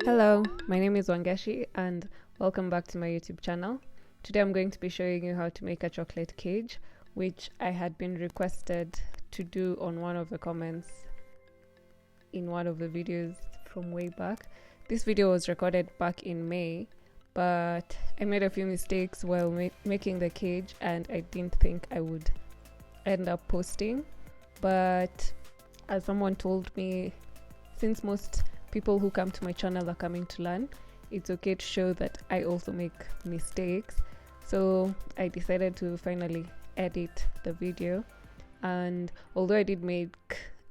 Hello, my name is Wangeshi and welcome back to my YouTube channel. Today I'm going to be showing you how to make a chocolate cage, which I had been requested to do on one of the comments in one of the videos from way back. This video was recorded back in May, but I made a few mistakes while making the cage and I didn't think I would end up posting. But as someone told me, since most people who come to my channel are coming to learn, it's okay to show that I also make mistakes. So I decided to finally edit the video, and although I did make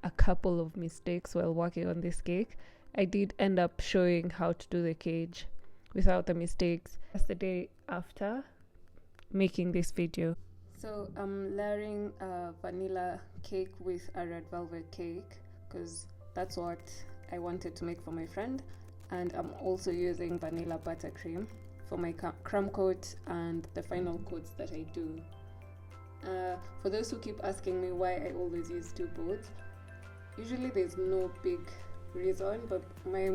a couple of mistakes while working on this cake, I did end up showing how to do the cage without the mistakes. That's the day after making this video. So I'm layering a vanilla cake with a red velvet cake because that's what I wanted to make for my friend, and I'm also using vanilla buttercream for my crumb coat and the final coats that I do. For those who keep asking me why I always use two boards, usually there's no big reason, but my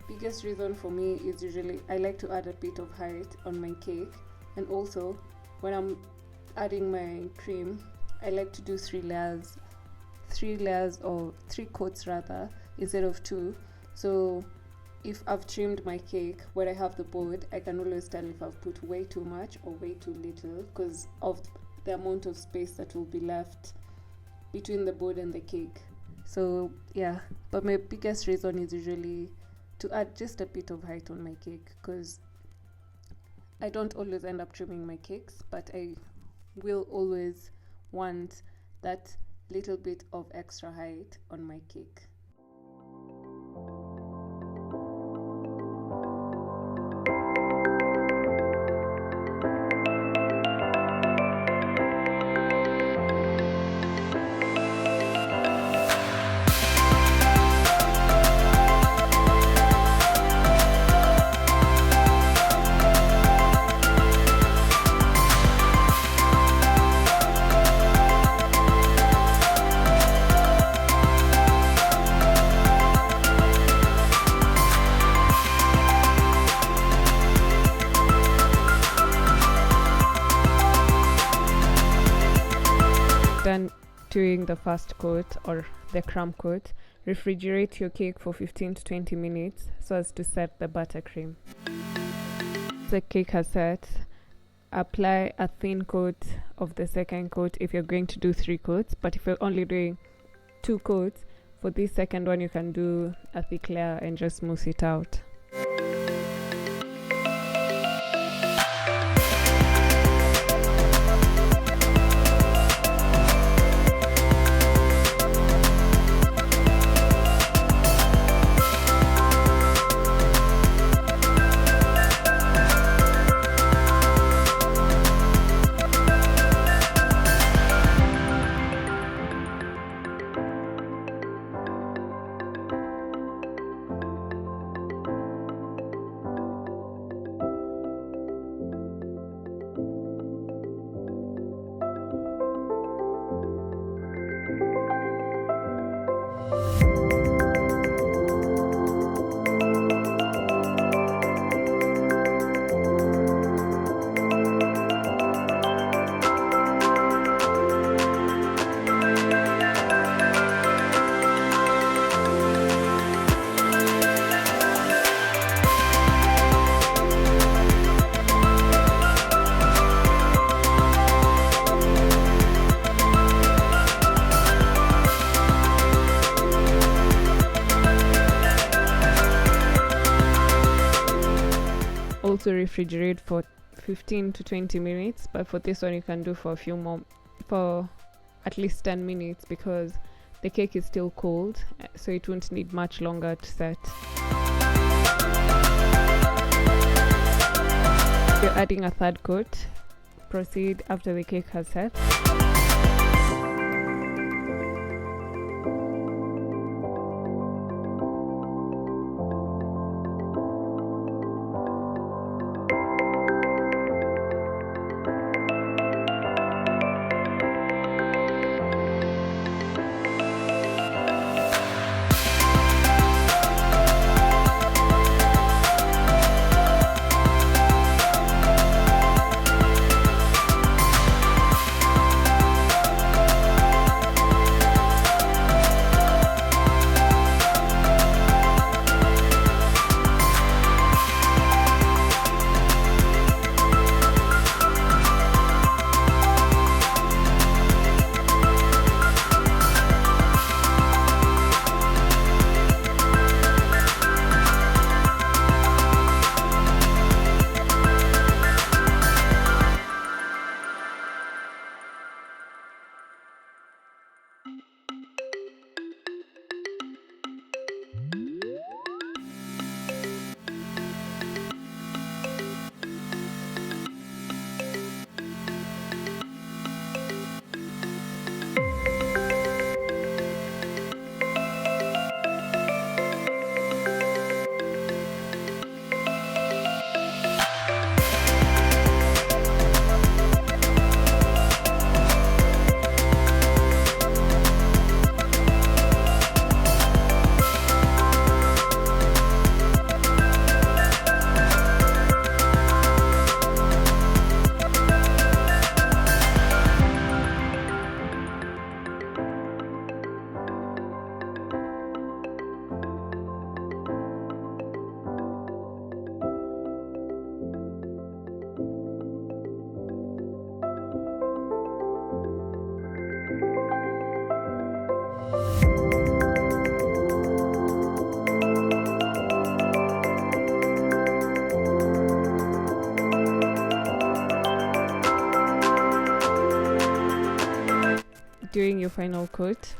biggest reason for me is usually I like to add a bit of height on my cake, and also when I'm adding my cream, I like to do three coats rather, instead of two. So if I've trimmed my cake where I have the board, I can always tell if I've put way too much or way too little because of the amount of space that will be left between the board and the cake. So yeah, but my biggest reason is usually to add just a bit of height on my cake because I don't always end up trimming my cakes, but I will always want that little bit of extra height on my cake. Done doing the first coat or the crumb coat, refrigerate your cake for 15 to 20 minutes so as to set the buttercream. The cake has set, apply a thin coat of the second coat if you're going to do 3 coats, but if you're only doing 2 coats, for this second one you can do a thick layer and just smooth it out. Also refrigerate for 15 to 20 minutes, but for this one you can do for at least 10 minutes because the cake is still cold, so it won't need much longer to set. If you're adding a third coat, proceed after the cake has set. doing your final coat,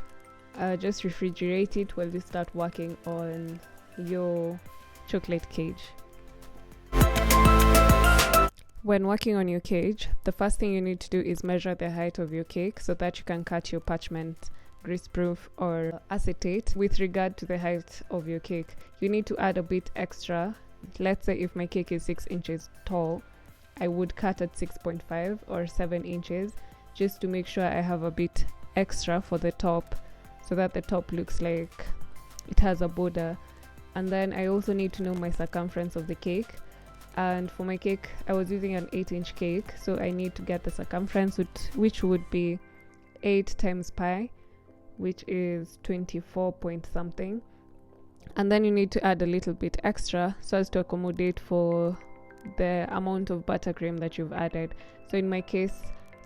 just refrigerate it while you start working on your chocolate cage. When working on your cage, the first thing you need to do is measure the height of your cake so that you can cut your parchment, greaseproof or acetate. With regard to the height of your cake, you need to add a bit extra. Let's say if my cake is 6 inches tall, I would cut at 6.5 or 7 inches just to make sure I have a bit extra for the top so that the top looks like it has a border. And then I also need to know my circumference of the cake. And for my cake, I was using an 8-inch cake, so I need to get the circumference, which would be 8 times pi, which is 24 point something. And then you need to add a little bit extra so as to accommodate for the amount of buttercream that you've added. So in my case,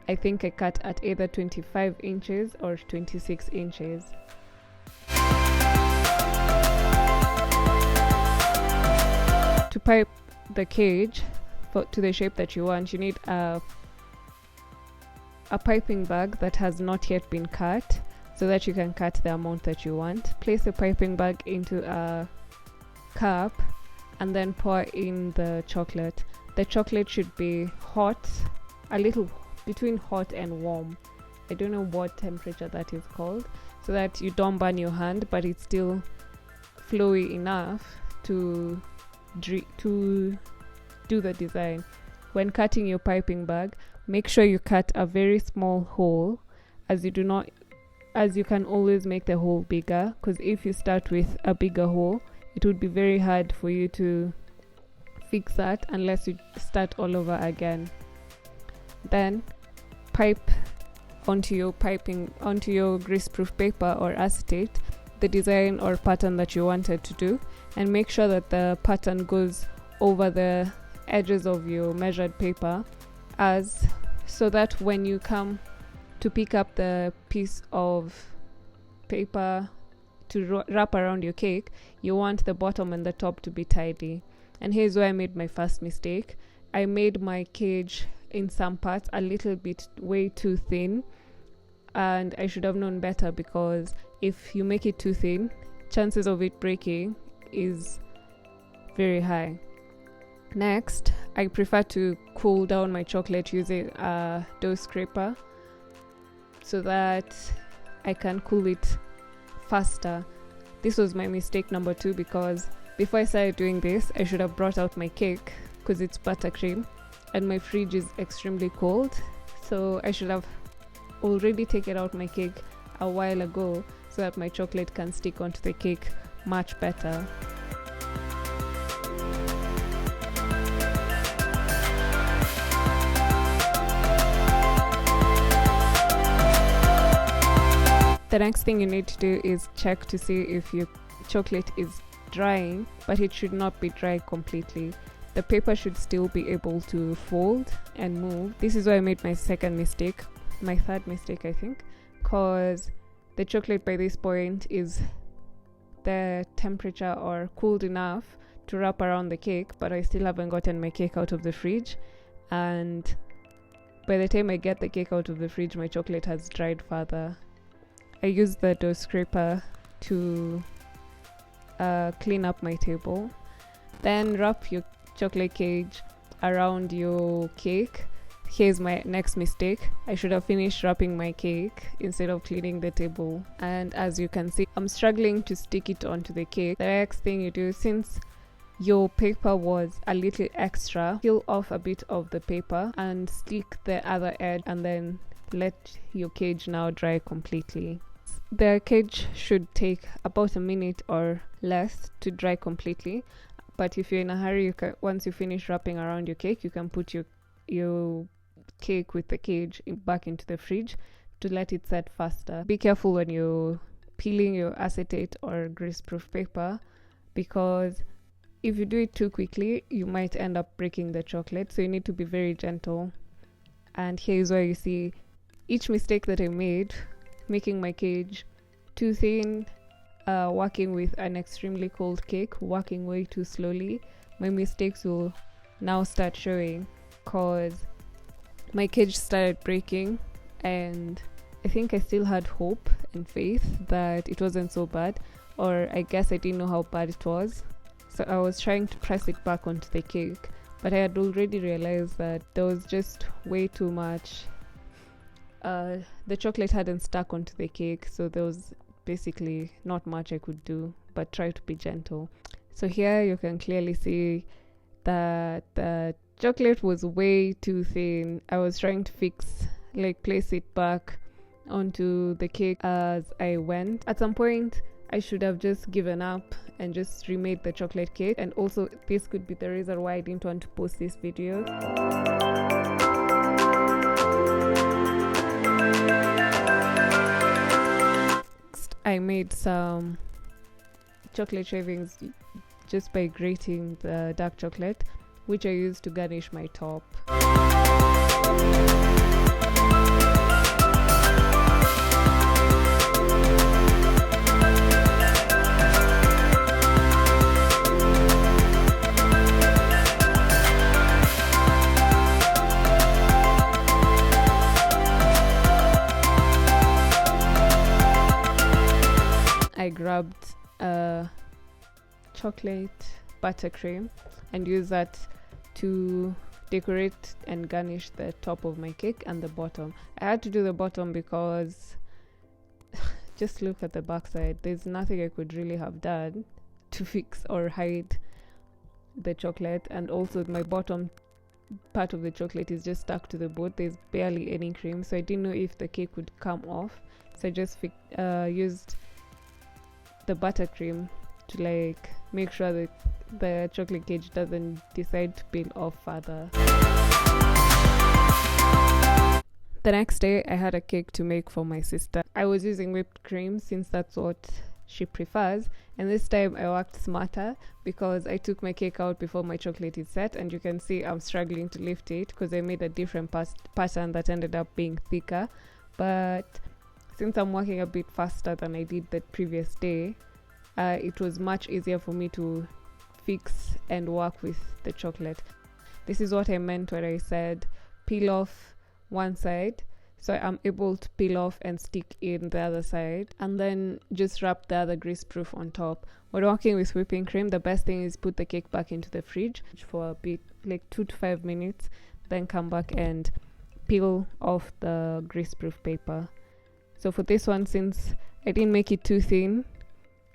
I think I cut at either 25 inches or 26 inches. To pipe the cage to the shape that you want, you need a piping bag that has not yet been cut so that you can cut the amount that you want. Place the piping bag into a cup and then pour in the chocolate. The chocolate should be hot, a little between hot and warm. I don't know what temperature that is called, so that you don't burn your hand, but it's still flowy enough to do the design. When cutting your piping bag, make sure you cut a very small hole, as you can always make the hole bigger, because if you start with a bigger hole, it would be very hard for you to fix that unless you start all over again. Then pipe onto your greaseproof paper or acetate the design or pattern that you wanted to do, and make sure that the pattern goes over the edges of your measured paper, so that when you come to pick up the piece of paper to wrap around your cake, you want the bottom and the top to be tidy. And here's where I made my first mistake. I made my cage in some parts a little bit way too thin, and I should have known better, because if you make it too thin, chances of it breaking is very high. Next, I prefer to cool down my chocolate using a dough scraper so that I can cool it faster. This was my mistake number 2, because before I started doing this, I should have brought out my cake, because it's buttercream and my fridge is extremely cold, so I should have already taken out my cake a while ago so that my chocolate can stick onto the cake much better. The next thing you need to do is check to see if your chocolate is drying, but it should not be dry completely. The paper should still be able to fold and move. This is where I made my third mistake, I think, because the chocolate by this point is the temperature or cooled enough to wrap around the cake, but I still haven't gotten my cake out of the fridge, and by the time I get the cake out of the fridge, my chocolate has dried further. I used the dough scraper to clean up my table. Then wrap your chocolate cage around your cake. Here's my next mistake. I should have finished wrapping my cake instead of cleaning the table. And as you can see, I'm struggling to stick it onto the cake. The next thing you do, since your paper was a little extra, peel off a bit of the paper and stick the other edge, and then let your cage now dry completely. The cage should take about a minute or less to dry completely, but if you're in a hurry, once you finish wrapping around your cake, you can put your cake with the cage back into the fridge to let it set faster. Be careful when you're peeling your acetate or greaseproof paper, because if you do it too quickly, you might end up breaking the chocolate, so you need to be very gentle. And here's where you see each mistake that I made: making my cage too thin, working with an extremely cold cake, working way too slowly. My mistakes will now start showing, because my cage started breaking and I think I still had hope and faith that it wasn't so bad, or I guess I didn't know how bad it was. So I was trying to press it back onto the cake, but I had already realized that there was just way too much. The chocolate hadn't stuck onto the cake, so there was basically not much I could do but try to be gentle. So here you can clearly see that the chocolate was way too thin. I was trying to place it back onto the cake as I went. At some point I should have just given up and just remade the chocolate cake, and also this could be the reason why I didn't want to post this video. I made some chocolate shavings just by grating the dark chocolate, which I used to garnish my top. I grabbed chocolate buttercream and used that to decorate and garnish the top of my cake and the bottom. I had to do the bottom because just look at the backside. There's nothing I could really have done to fix or hide the chocolate, and also my bottom part of the chocolate is just stuck to the board. There's barely any cream, so I didn't know if the cake would come off, so I just used the buttercream to make sure that the chocolate cake doesn't decide to peel off further. The next day I had a cake to make for my sister. I was using whipped cream since that's what she prefers, and this time I worked smarter because I took my cake out before my chocolate is set, and you can see I'm struggling to lift it because I made a different pattern that ended up being thicker. But since I'm working a bit faster than I did the previous day, it was much easier for me to fix and work with the chocolate. This is what I meant when I said peel off one side, so I'm able to peel off and stick in the other side, and then just wrap the other grease proof on top. When working with whipping cream, the best thing is put the cake back into the fridge for a bit, like 2 to 5 minutes, then come back and peel off the grease proof paper. So for this one, since I didn't make it too thin,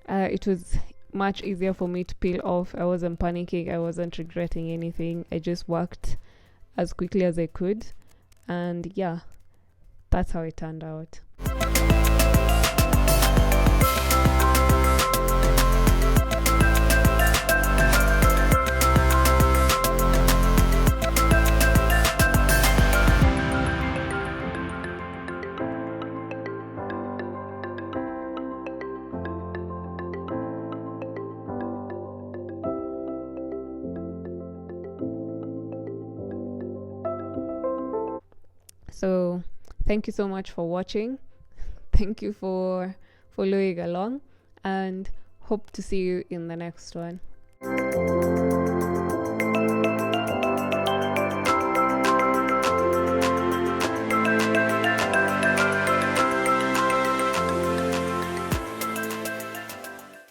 it was much easier for me to peel off. I wasn't panicking, I wasn't regretting anything. I just worked as quickly as I could, and yeah, that's how it turned out. So thank you so much for watching. Thank you for following along, and hope to see you in the next one.